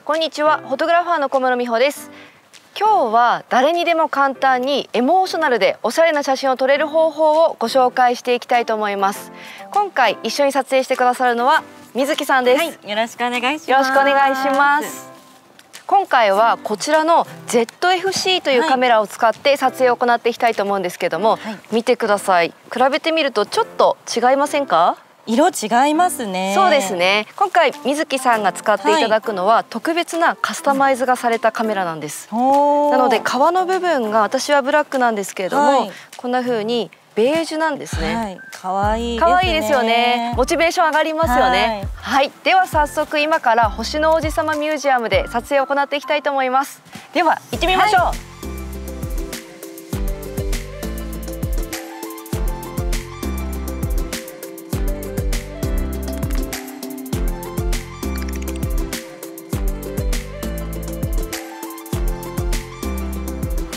こんにちは、フォトグラファーの小室美穂です。今日は誰にでも簡単にエモーショナルでおしゃれな写真を撮れる方法をご紹介していきたいと思います。今回一緒に撮影してくださるのは水木さんです。はい、よろしくお願いします。よろしくお願いします。今回はこちらの ZFC というカメラを使って撮影を行っていきたいと思うんですけども、見てください。比べてみるとちょっと違いませんか？色違いますね。そうですね。今回水木さんが使っていただくのは、特別なカスタマイズがされたカメラなんです。なので皮の部分が私はブラックなんですけれども、こんな風にベージュなんですね。可愛い可愛いですよね。モチベーション上がりますよね。はい、では早速今から星の王子様ミュージアムで撮影を行っていきたいと思います。では行ってみましょう。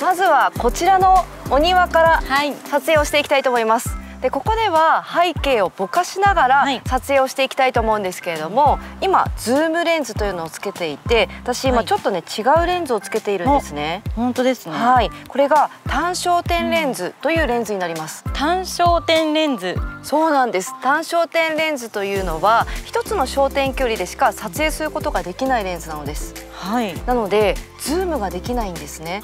まずはこちらのお庭から撮影をしていきたいと思います。でここでは背景をぼかしながら撮影をしていきたいと思うんですけれども、今ズームレンズというのをつけていて、私今ちょっとね違うレンズをつけているんですね。本当ですね。はい、これが単焦点レンズというレンズになります。単焦点レンズ。そうなんです。単焦点レンズというのは一つの焦点距離でしか撮影することができないレンズなのです。はい。なのでズームができないんですね。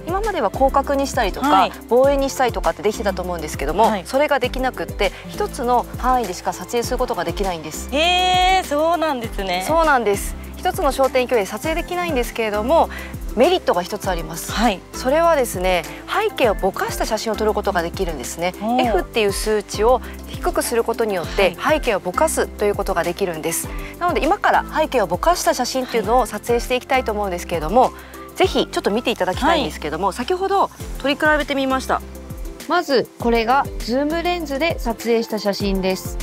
今までは広角にしたりとか、望遠にしたりとかってできてたと思うんですけども、それができなくって一つの範囲でしか撮影することができないんです。そうなんですね。そうなんです。一つの焦点距離で撮影できないんですけれども、メリットが一つあります。それはですね、背景をぼかした写真を撮ることができるんですね。F っていう数値を低くすることによって背景をぼかすということができるんです。なので今から背景をぼかした写真っていうのを撮影していきたいと思うんですけれども、ぜひちょっと見ていただきたいんですけども、先ほど撮り比べてみました。まずこれがズームレンズで撮影した写真です。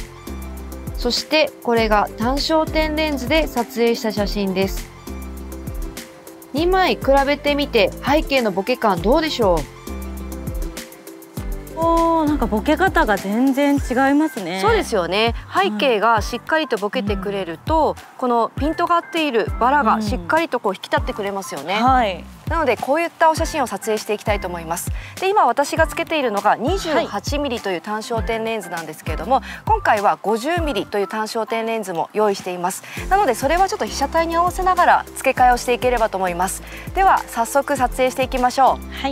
そしてこれが単焦点レンズで撮影した写真です。2枚比べてみて背景のボケ感どうでしょう？なんかボケ方が全然違いますね。そうですよね。背景がしっかりとボケてくれると、このピントが合っているバラがしっかりとこう引き立ってくれますよね。なのでこういったお写真を撮影していきたいと思います。で今私がつけているのが 28mm という単焦点レンズなんですけれども、今回は 50mm という単焦点レンズも用意しています。なのでそれはちょっと被写体に合わせながら付け替えをしていければと思います。では早速撮影していきましょう。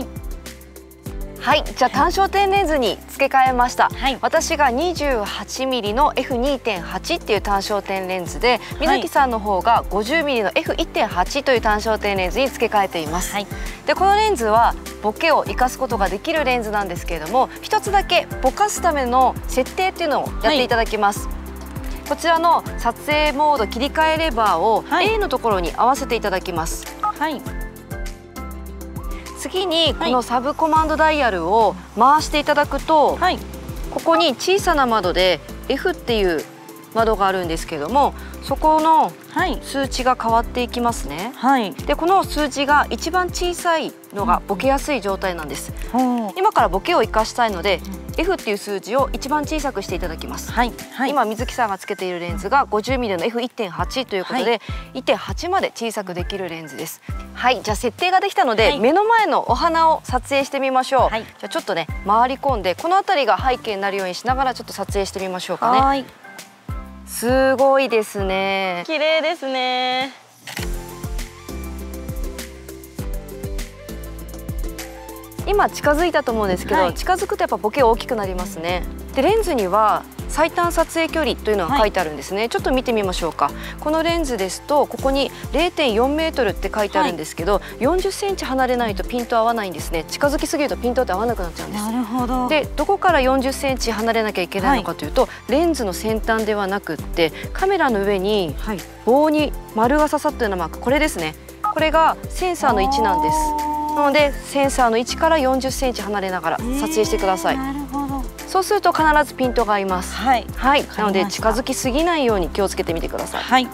はい、じゃあ単焦点レンズに付け替えました。私が 28mm の F2.8 っていう単焦点レンズで、水木さんの方が 50mm の F1.8 という単焦点レンズに付け替えています。でこのレンズはボケを生かすことができるレンズなんですけれども、一つだけぼかすための設定っていうのをやっていただきます。こちらの撮影モード切り替えレバーを A のところに合わせていただきます。次にこのサブコマンドダイヤルを回していただくと、ここに小さな窓で F っていう窓があるんですけども、そこの数値が変わっていきますね。でこの数値が一番小さいのがボケやすい状態なんです。今からボケを生かしたいので F っていう数値を一番小さくしていただきます。今水木さんがつけているレンズが 50mm の F1.8 ということで、1.8 まで小さくできるレンズです。じゃあ設定ができたので、目の前のお花を撮影してみましょう。じゃあちょっとね回り込んで、この辺りが背景になるようにしながらちょっと撮影してみましょうかね。すごいですね。綺麗ですね。今近づいたと思うんですけど、近づくとやっぱボケ大きくなりますね。でレンズには最短撮影距離というのが書いてあるんですね。ちょっと見てみましょうか。このレンズですとここに 0.4m って書いてあるんですけど、40センチ離れないとピント合わないんですね。近づきすぎるとピントって合わなくなっちゃうんです。なるほど。でどこから40センチ離れなきゃいけないのかというと、レンズの先端ではなくってカメラの上に棒に丸が刺さったようなマーク、これですね。これがセンサーの位置なんです。なのでセンサーの位置から40センチ離れながら撮影してください。そうすると必ずピントが合います。なので近づきすぎないように気をつけてみてください。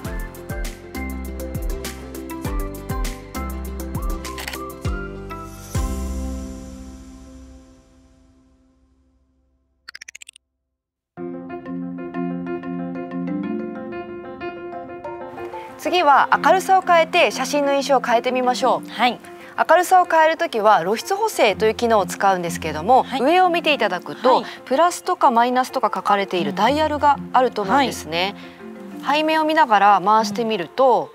次は明るさを変えて写真の印象を変えてみましょう。はい。明るさを変えるときは露出補正という機能を使うんですけれども、はい、上を見ていただくと、はい、プラスとかマイナスとか書かれているダイヤルがあると思うんですね。はい、背面を見ながら回してみると、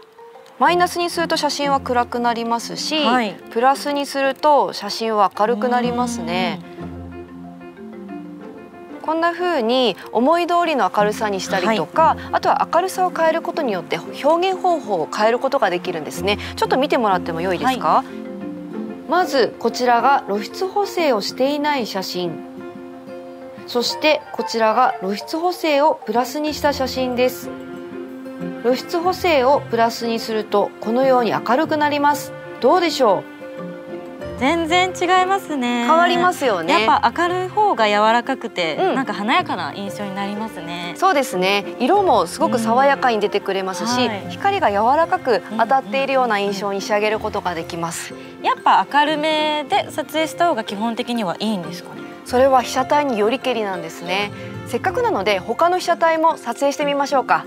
マイナスにすると写真は暗くなりますし、はい、プラスにすると写真は明るくなりますね。こんな風に思い通りの明るさにしたりとか、はい、あとは明るさを変えることによって表現方法を変えることができるんですね。ちょっと見てもらっても良いですか？はい、まずこちらが露出補正をしていない写真、そしてこちらが露出補正をプラスにした写真です。露出補正をプラスにするとこのように明るくなります。どうでしょう？全然違いますね。変わりますよね。やっぱ明るい方が柔らかくて、なんか華やかな印象になりますね。そうですね。色もすごく爽やかに出てくれますし、はい、光が柔らかく当たっているような印象に仕上げることができます。やっぱ明るめで撮影した方が基本的にはいいんですかね？それは被写体によりけりなんですね。せっかくなので他の被写体も撮影してみましょうか。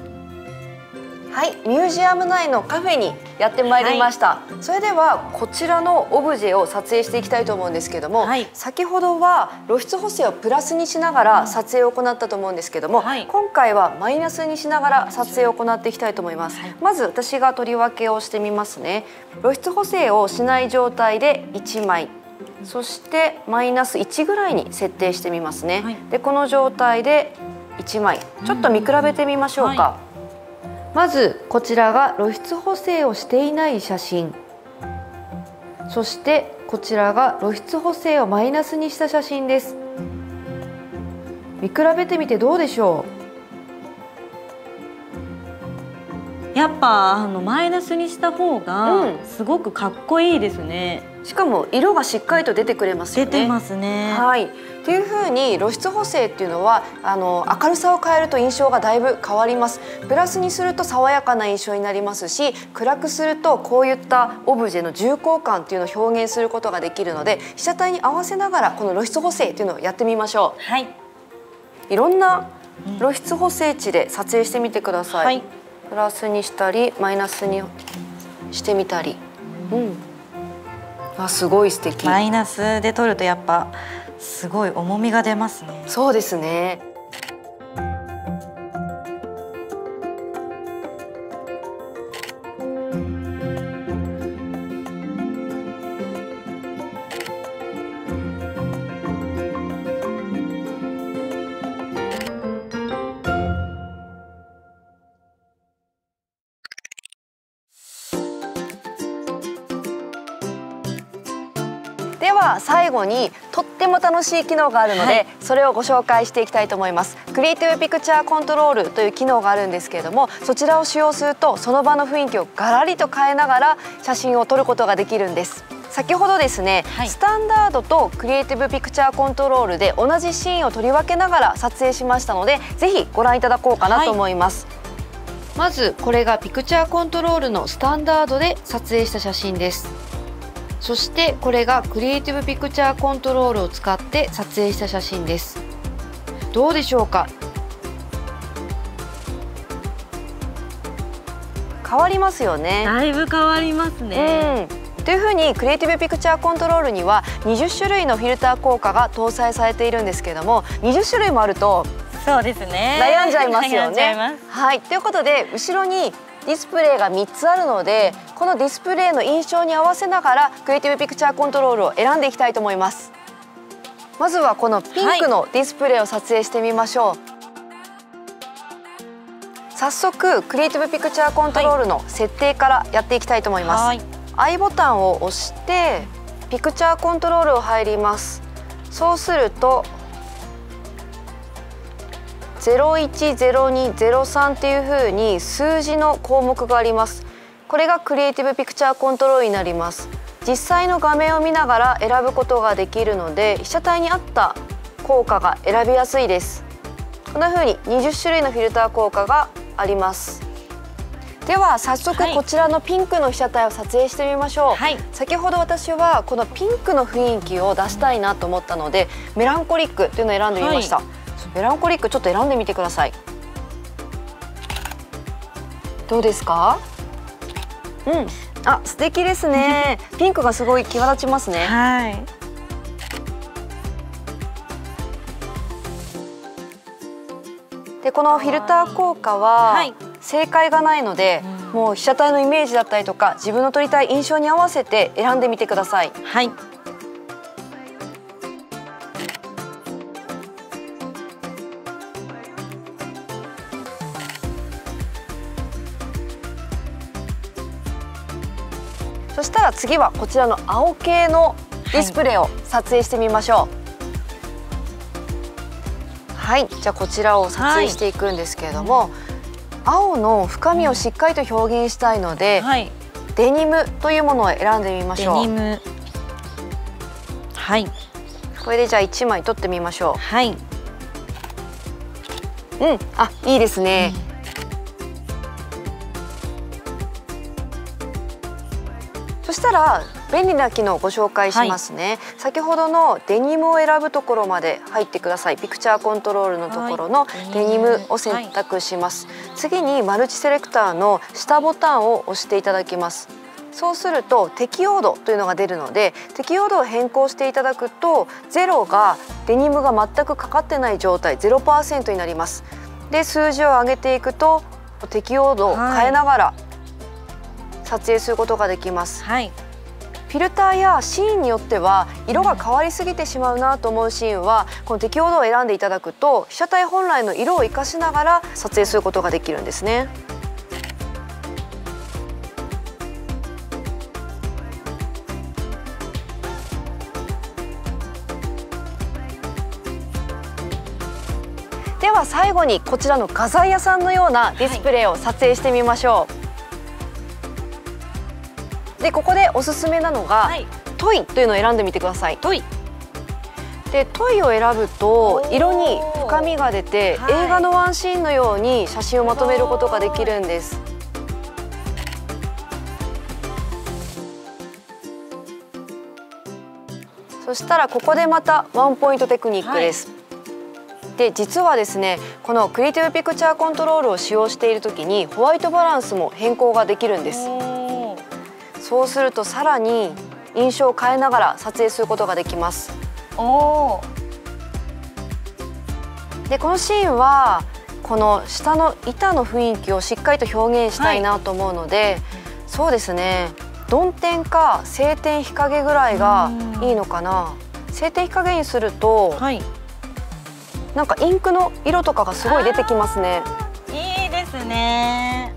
はい、ミュージアム内のカフェにやってまいりました。はい、それではこちらのオブジェを撮影していきたいと思うんですけども、はい、先ほどは露出補正をプラスにしながら撮影を行ったと思うんですけども、はい、今回はマイナスにしながら撮影を行っていきたいと思います。はい、まず私が取り分けをしてみますね。露出補正をしない状態で1枚、そしてマイナス1ぐらいに設定してみますね。はい、でこの状態で1枚ちょっと見比べてみましょうか。はい、まずこちらが露出補正をしていない写真、そしてこちらが露出補正をマイナスにした写真です。見比べてみてどうでしょう？やっぱマイナスにした方がすごくかっこいいですね。しかも色がしっかりと出てくれますよね。出てますね。はい。っていう風に露出補正っていうのは明るさを変えると印象がだいぶ変わります。プラスにすると爽やかな印象になりますし、暗くするとこういったオブジェの重厚感っていうのを表現することができるので、被写体に合わせながらこの露出補正っていうのをやってみましょう。はい。いろんな露出補正値で撮影してみてください。はい、プラスにしたりマイナスにしてみたり。すごい素敵。マイナスで撮るとやっぱすごい重みが出ますね。そうですね。では最後にとっても楽しい機能があるので、それをご紹介していきたいと思います。クリエイティブピクチャーコントロールという機能があるんですけれども、そちらを使用するとその場の雰囲気をガラリと変えながら写真を撮ることができるんです。先ほどですね、スタンダードとクリエイティブピクチャーコントロールで同じシーンを取り分けながら撮影しましたので、ぜひご覧いただこうかなと思います。まずこれがピクチャーコントロールのスタンダードで撮影した写真です。そしてこれがクリエイティブピクチャーコントロールを使って撮影した写真です。どうでしょうか？変わりますよね。だいぶ変わりますね。というふうにクリエイティブピクチャーコントロールには20種類のフィルター効果が搭載されているんですけれども、20種類もあるとそうですね、悩んじゃいますよね。はい、ということで後ろにディスプレイが3つあるので、このディスプレイの印象に合わせながらクリエイティブピクチャーコントロールを選んでいきたいと思います。まずはこのピンクのディスプレイを撮影してみましょう。早速クリエイティブピクチャーコントロールの設定からやっていきたいと思います。I ボタンを押してピクチャーコントロールを入ります。そうすると010203っていう風に数字の項目があります。これがクリエイティブピクチャーコントロールになります。実際の画面を見ながら選ぶことができるので、被写体に合った効果が選びやすいです。こんな風に20種類のフィルター効果があります。では早速こちらのピンクの被写体を撮影してみましょう。先ほど私はこのピンクの雰囲気を出したいなと思ったので、メランコリックというのを選んでみました。メランコリックちょっと選んでみてください。どうですか？あ、素敵ですね。ピンクがすごい際立ちますね。はい。でこのフィルター効果は正解がないので、もう被写体のイメージだったりとか自分の撮りたい印象に合わせて選んでみてください。はい。そしたら次はこちらの青系のディスプレイを撮影してみましょう。はい、じゃあこちらを撮影していくんですけれども、青の深みをしっかりと表現したいので、デニムというものを選んでみましょう。デニム。はい。これでじゃあ1枚撮ってみましょう。はい。あ、いいですね。そしたら便利な機能をご紹介しますね。先ほどのデニムを選ぶところまで入ってください。ピクチャーコントロールのところのデニムを選択します。次にマルチセレクターの下ボタンを押していただきます。そうすると適用度というのが出るので、適用度を変更していただくと0がデニムが全くかかってない状態 0% になります。で数字を上げていくと適用度を変えながら撮影することができます。フィルターやシーンによっては色が変わりすぎてしまうなと思うシーンはこの適用度を選んでいただくと被写体本来の色を生かしながら撮影することができるんですね。では最後にこちらの画材屋さんのようなディスプレイを撮影してみましょう。でここでおすすめなのが、トイというのを選んでみてください。トイを選ぶと色に深みが出て、映画のワンシーンのように写真をまとめることができるんです。そしたらここでまたワンポイントテクニックです。で実はですね、このクリエイティブピクチャーコントロールを使用している時にホワイトバランスも変更ができるんです。そうするとさらに印象を変えながら撮影することができます。でこのシーンはこの下の板の雰囲気をしっかりと表現したいなと思うので、そうですね、曇天か晴天日陰ぐらいがいいのかな。晴天日陰にすると、なんかインクの色とかがすごい出てきますね。いいですね。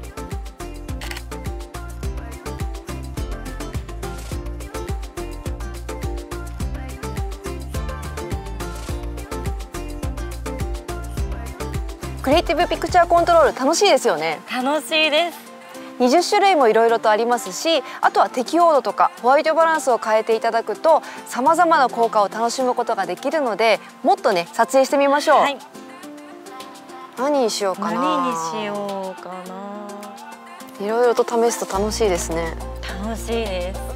クリエイティブピクチャーコントロール楽しいですよね。楽しいです。20種類もいろいろとありますし、あとは適用度とかホワイトバランスを変えていただくとさまざまな効果を楽しむことができるので、もっとね撮影してみましょう。何にしようかな。何にしようかな。いろいろと試すと楽しいですね。楽しいです。